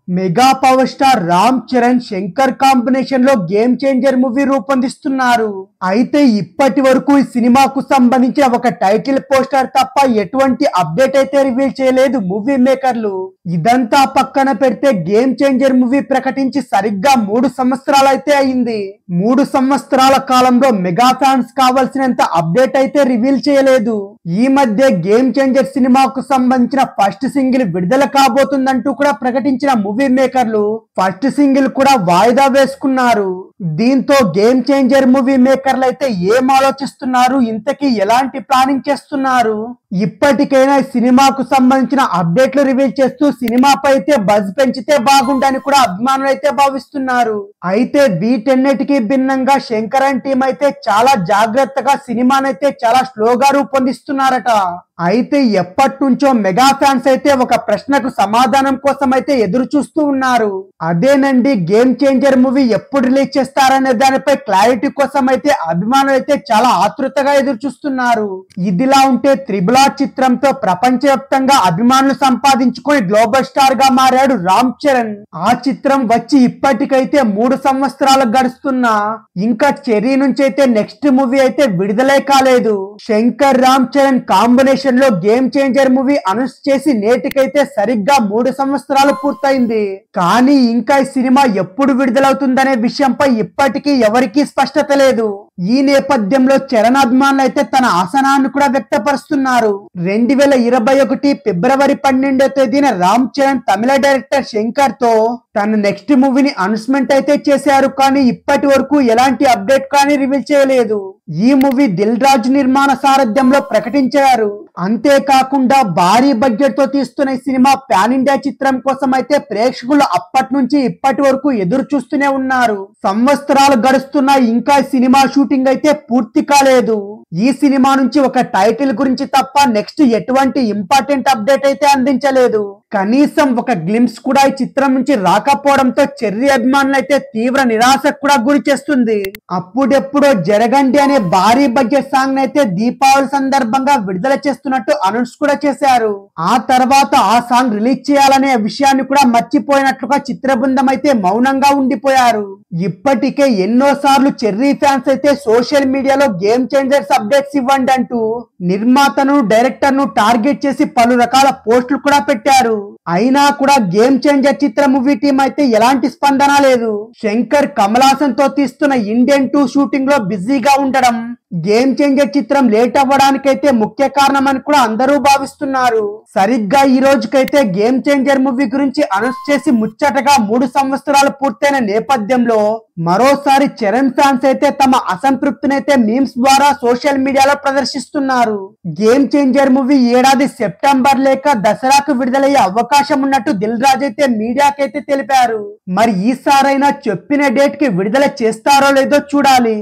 Mega power star Ram Charan Shankar combination లో game changer movie రూపొందిస్తున్నారు. అయితే ఇప్పటి వరకు ఈ సినిమాకు సంబంధించిన ఒక టైటిల్ పోస్టర్ తప్ప ఎటువంటి అప్డేట్ అయితే రివీల్ చేయలేదు మూవీ మేకర్లు. ఇదంతా పక్కన పెడితే గేమ్ చేంజర్ మూవీ ప్రకటించి సరిగ్గా 3 సంవత్సరాలు అయితే అయింది. 3 సంవత్సరాల కాలంలో మెగా ఫ్యాన్స్ కావాల్సినంత అప్డేట్ అయితే రివీల్ చేయలేదు. ఈ మధ్య గేమ్ చేంజర్ సినిమాకు సంబంధించిన ఫస్ట్ సింగిల్ విడుదల కాబోతుందంటూ కూడా ప్రకటించిన మూవీ మేకర్లు ఫస్ట్ సింగిల్ కూడా వాయిదా వేసుకున్నారు. దీంతో గేమ్ చేంజర్ మూవీ మేకర్లు అయితే ఏం ఆలోచిస్తున్నారు, ఇంతకీ ఎలాంటి ప్లానింగ్ చేస్తున్నారు, ఇప్పటికైనా సినిమాకు సంబంధించిన అప్డేట్లు రివీల్ చేస్తూ సినిమాపై అయితే బజ్ పెంచితే బాగుండని కూడా అభిమానులు అయితే భావిస్తున్నారు. అయితే వీటన్నిటికీ భిన్నంగా శంకర్ అండ్ టీం అయితే చాలా జాగ్రత్తగా సినిమానైతే చాలా స్లోగా రూపొందిస్తున్నారట. అయితే ఎప్పటి నుంచో మెగా ఫ్యాన్స్ అయితే ఒక ప్రశ్నకు సమాధానం కోసం అయితే ఎదురు చూస్తూ ఉన్నారు. అదేనండి, గేమ్ చేంజర్ మూవీ ఎప్పుడు రిలీజ్ చేస్తారనే దానిపై క్లారిటీ కోసం అయితే అభిమానులు అయితే చాలా ఆతృతగా ఎదురు చూస్తున్నారు. ఇదిలా ఉంటే త్రిబుల్ ఆర్ చిత్రంతో ప్రపంచవ్యాప్తంగా అభిమానులు సంపాదించుకొని గ్లోబల్ స్టార్ గా మారాడు రామ్ చరణ్. ఆ చిత్రం వచ్చి ఇప్పటికైతే 3 సంవత్సరాలు గడుస్తున్నా ఇంకా చెర్రీ నుంచి అయితే నెక్స్ట్ మూవీ అయితే విడుదలే కాలేదు. శంకర్ రామ్ చరణ్ కాంబినేషన్ లో గేమ్ చేంజర్ మూవీ అనౌన్స్ చేసి నేటికైతే సరిగ్గా 3 సంవత్సరాలు పూర్తయింది. కానీ ఇంకా ఈ సినిమా ఎప్పుడు విడుదలవుతుందనే విషయంపై ఇప్పటికీ ఎవరికీ స్పష్టత లేదు. ఈ నేపథ్యంలో చరణ్ అభిమానులు అయితే తన ఆసనాన్ని కూడా వ్యక్తపరుస్తున్నారు. 2021 ఫిబ్రవరి 12వ తేదీన రామ్ చరణ్ తమిళ డైరెక్టర్ శంకర్ తో తన నెక్స్ట్ మూవీని అనౌన్స్మెంట్ అయితే చేశారు. కానీ ఇప్పటి వరకు ఎలాంటి అప్డేట్ కానీ రివీల్ చేయలేదు. ఈ మూవీ దిల్ రాజు నిర్మాణ సారథ్యంలో ప్రకటించారు. అంతేకాకుండా భారీ బడ్జెట్ తో తీస్తున్న ఈ సినిమా పాన్ ఇండియా చిత్రం కోసం అయితే ప్రేక్షకులు అప్పటి నుంచి ఇప్పటి వరకు ఎదురు చూస్తూనే ఉన్నారు. సంవత్సరాలు గడుస్తున్నా ఇంకా సినిమా షూటింగ్ అయితే పూర్తి కాలేదు. ఈ సినిమా నుంచి ఒక టైటిల్ గురించి తప్ప నెక్స్ట్ ఎటువంటి ఇంపార్టెంట్ అప్డేట్ అయితే అందించలేదు. కనీసం ఒక గ్లింప్స్ కూడా ఈ చిత్రం నుంచి రాకపోవడంతో చెర్రీ అభిమానులు అయితే తీవ్ర నిరాశకు కూడా గురి చేస్తుంది. అప్పుడెప్పుడో జరగండి అనే భారీ బడ్జెట్ సాంగ్ అయితే దీపావళి సందర్భంగా విడుదల చేస్తున్నట్టు అనౌన్స్ కూడా చేశారు. ఆ తర్వాత ఆ సాంగ్ రిలీజ్ చేయాలనే విషయాన్ని కూడా మర్చిపోయినట్లుగా చిత్ర బృందం అయితే మౌనంగా ఉండిపోయారు. ఇప్పటికే ఎన్నో సార్లు చెర్రీ ఫ్యాన్స్ అయితే సోషల్ మీడియాలో గేమ్ చేంజర్స్ అప్డేట్స్ ఇవ్వండి అంటూ నిర్మాతను డైరెక్టర్ ను టార్గెట్ చేసి పలు రకాల పోస్టులు కూడా పెట్టారు. అయినా కూడా గేమ్ చేంజర్ చిత్ర మూవీ టీం అయితే ఎలాంటి స్పందన లేదు. శంకర్ కమల్ హాసన్ తో తీస్తున్న ఇండియన్ 2 షూటింగ్ లో బిజీగా ఉండడం గేమ్ చేంజర్ చిత్రం లేట్ అవ్వడానికైతే ముఖ్య కారణం అని కూడా అందరూ భావిస్తున్నారు. సరిగ్గా ఈ రోజుకైతే గేమ్ చేంజర్ మూవీ గురించి అనౌన్స్ చేసి ముచ్చటగా 3 సంవత్సరాలు పూర్తయిన నేపథ్యంలో మరోసారి చరణ్ ఫ్యాన్స్ అయితే తమ అసంతృప్తినైతే మీమ్స్ ద్వారా సోషల్ మీడియాలో ప్రదర్శిస్తున్నారు. గేమ్ చేంజర్ మూవీ ఏడాది సెప్టెంబర్ లేక దసరాకు విడుదలయ్యే అవకాశం ఉన్నట్టు దిల్ రాజు అయితే మీడియాకైతే తెలిపారు. మరి ఈసారైనా చెప్పిన డేట్ కి విడుదల చేస్తారో లేదో చూడాలి.